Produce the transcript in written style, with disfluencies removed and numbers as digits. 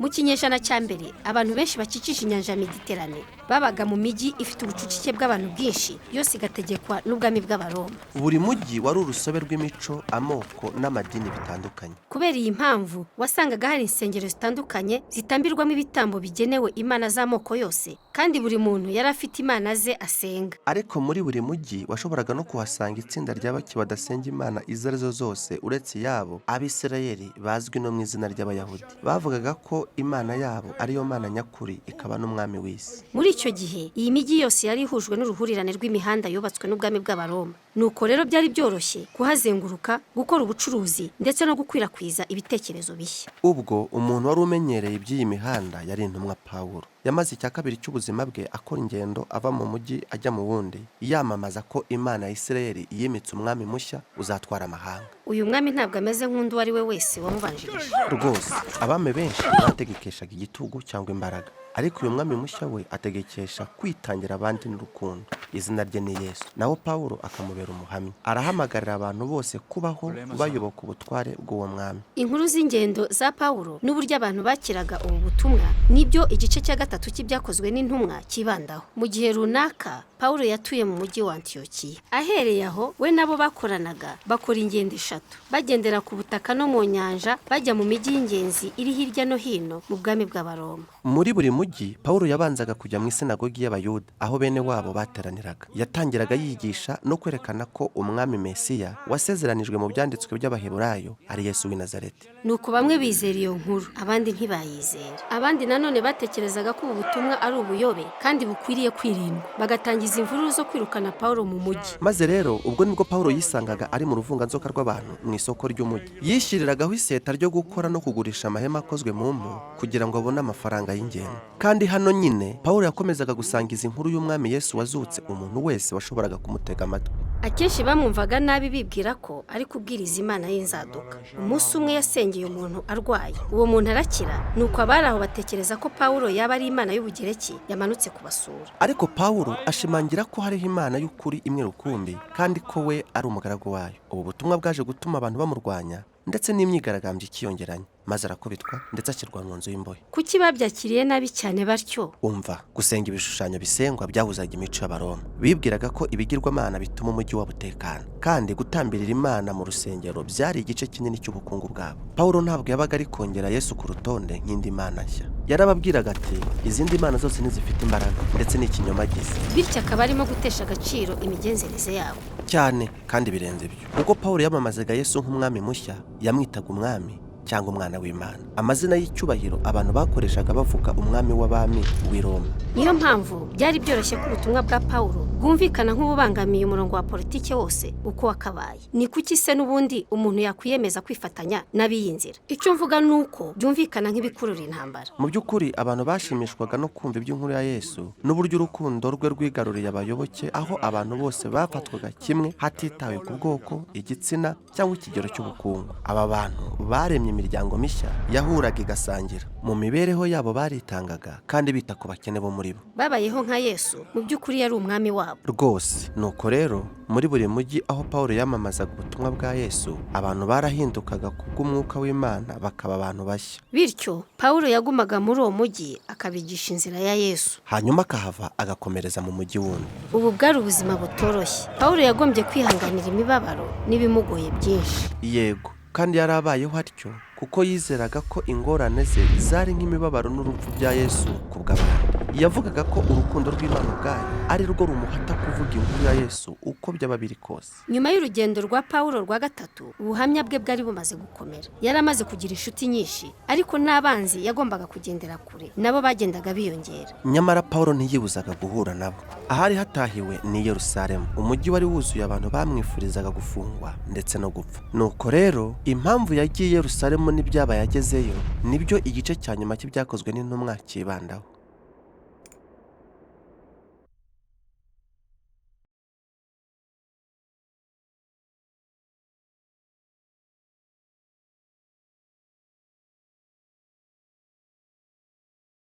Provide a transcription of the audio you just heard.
Mu kinyejana cya mbere abantu benshi bakikije inyanja ya Mediterane babaga mu mijyi ifite ubucucike bw'abantu bwinshi, yose igategekwa n'ubwami bw'Abaroma. Buri mujyi wari urusobe rw'imico, amoko n'amadini bitandukanye. Kubera iyi mpamvu wasangaga hari insengero zitandukanye zitambirwamo ibitambo bigenewe imana z'amoko yose, kandi buri muntu yari afite imana ze asenga. Ariko muri buri mujyi washoboraga no kuhasanga itsinda ry'abaki badasenga imana izo arizo zose uretse yabo Abisirayeli bazwi no mu izina ry'Abayahudi. Bavugaga ko imana yabo ariyo mana nyakuri, ikaba n'umwami w'isi. Muri icyo gihe iyi mijyi yose yari ihujwe n'uruhurirane rw'imihanda yubatswe n'ubwami bw'Abaroma. Nuko rero byari byoroshye kuhazenguruka, gukora ubucuruzi ndetse no gukwirakwiza ibitekerezo bishya. Ubwo umuntu wari umenyereye iby'iyi mihanda yari intumwa Pawulo. Yamaze icya kabiri cy'ubuzima bwe akora ingendo ava mu mujyi ajya mu wundi, yamamaza ko imana ya Isirayeli yimitse umwami mushya uzatwara amahanga. Uyu mwami ntabwo ameze nk'undi uwo ari we wese wamubanjirije. Rwose abami benshi bategekeshaga igitugu cyangwa imbaraga, ariko uyu mwami mushya we ategekesha kwitangira abandi n'urukundo. Izina rye ni Yesu, naho Pawulo akamubera umuhamya. Arahamagarira abantu bose kubaho bayoboka ubutware bw'uwo mwami. Inkuru z'ingendo za Pawulo n'uburyo abantu bakiraga ubu butumwa nibyo igice cya gatatu cy'Ibyakozwe n'intumwa kibandaho. Mu gihe runaka Pawulo yatuye mu mujyi wa Antiyokiya. Ahereye aho we nabo bakoranaga bakora ingendo 3, bagendera ku butaka no mu nyanja, bajya mu mijyi y'ingenzi iri hirya no hino mu bwami bw'Abaroma. Muri buri mujyi Pawulo yabanzaga kujya mu isinagogi y'Abayuda, aho bene wabo bateraniraga. Yatangiraga yigisha no kwerekana ko umwami Mesiya wasezeranijwe mu byanditswe by'Abaheburayo ari Yesu w'i Nazareti. Nuko bamwe bizera iyo nkuru, abandi ntibayizera. Abandi nanone batekerezaga ko ubu butumwa ari ubuyobe kandi bukwiriye kwirindwa, bagatangiza imvururu zo kwirukana Pawulo mu mujyi. Maze rero ubwo nibwo Pawulo yisangaga ari mu ruvunganzoka rw'abantu mu isoko ry'umujyi. Yishyiriragaho iseta ryo gukora no kugurisha amahema akozwe mu mpu kugira ngo abone amafaranga y'ingendo. Kandi hano nyine Pawulo yakomezaga gusangiza inkuru y'umwami Yesu wazutse umuntu wese washoboraga kumutega amatwi. Akenshi bamwumvaga nabi bibwira ko ari kubwiriza imana y'inzaduka. Umunsi umwe yasengeye umuntu arwaye, uwo muntu arakira. Nuko abari aho batekereza ko Pawulo yaba ari imana y'ubugereki yamanutse kubasura. Ariko Pawulo ashimangira ko hariho imana y'ukuri imwe rukumbi, kandi ko we ari umugaragu wayo. Ubu butumwa bwaje gutuma abantu bamurwanya ndetse n'imyigaragambyo ikiyongeranya, maze arakubitwa ndetse ashyirwa mu nzu y'imbohe. Kuki babyakiriye nabi cyane batyo? Umva, gusenga ibishushanyo bisengwa byahuzaga imico y'Abaroma. Bibwiraga ko ibigirwamana bituma umujyi wabutekana, kandi gutambirira imana mu rusengero byari igice kinini cy'ubukungu bwabo. Pawulo ntabwo yabaga ari kongera Yesu ku rutonde nk'indi mana nshya. Yarababwiraga ati izindi mana zose ntizifite imbaraga ndetse n'ikinyoma gisa. Bityo akaba arimo gutesha agaciro imigenzereze yabo cyane, kandi birenze ibyo. Ubwo Pawulo yamamazaga Yesu nk'umwami mushya, yamwitaga umwami cyangwa umwana w'Imana, amazina y'icyubahiro abantu bakoreshaga bavuga umwami w'abami w'i Roma. Niyo mpamvu byari byoroshye ko ubutumwa bwa Pawulo bwumvikana nk'ububangamiye umurongo wa politike wose uko wakabaye. Ni kuki se n'ubundi umuntu yakwiyemeza kwifatanya n'ab'iyi nzira? Icyo mvuga nuko byumvikana nk'ibikurura intambara. Mu by'ukuri abantu bashimishwaga no kumva iby'inkuru ya Yesu n'uburyo urukundo rwe rwigaruriye abayoboke, aho abantu bose bafatwaga kimwe hatitawe ku bwoko, igitsina cyangwa ikigero cy'ubukungu. Aba bantu baremye imiryango mishya yahuraga igasangira. Mu mibereho yabo baritangaga kandi bita ku bakene bo muri bo. Babayeho nka Yesu, mu by'ukuri yari umwami wabo rwose. Nuko rero muri buri mujyi aho Pawulo yamamazaga ubutumwa bwa Yesu, abantu barahindukaga kubw'umwuka w'Imana bakaba abantu bashya. Bityo Pawulo yagumaga muri uwo mujyi akabigisha inzira ya Yesu, hanyuma akahava agakomereza mu mujyi wundi. Ubu bwari ubuzima butoroshye. Pawulo yagombye kwihanganira imibabaro n'ibimugoye byinshi. Yego, kandi yarabayeho atyo kuko yizeraga ko ingorane ze zari nk'imibabaro n'urupfu bya Yesu ku bw'abantu. Yavugaga ko urukundo rw'Imana ubwayo ari rwo rumuhata kuvuga inkuru ya Yesu uko byaba biri kose. Nyuma y'urugendo rwa Pawulo rwa gatatu, ubuhamya bwe bwari bumaze gukomera. Yari amaze kugira inshuti nyinshi, ariko n'abanzi yagombaga kugendera kure nabo bagendaga biyongera. Nyamara Pawulo ntiyibuzaga guhura nabo. Ahari hatahiwe ni Yerusalemu, umujyi wari wuzuye abantu bamwifurizaga gufungwa ndetse no gupfa. Nuko rero impamvu yagiye Yerusalemu n'ibyabaye yagezeyo nibyo igice cya nyuma cy'Ibyakozwe n'intumwa kibandaho.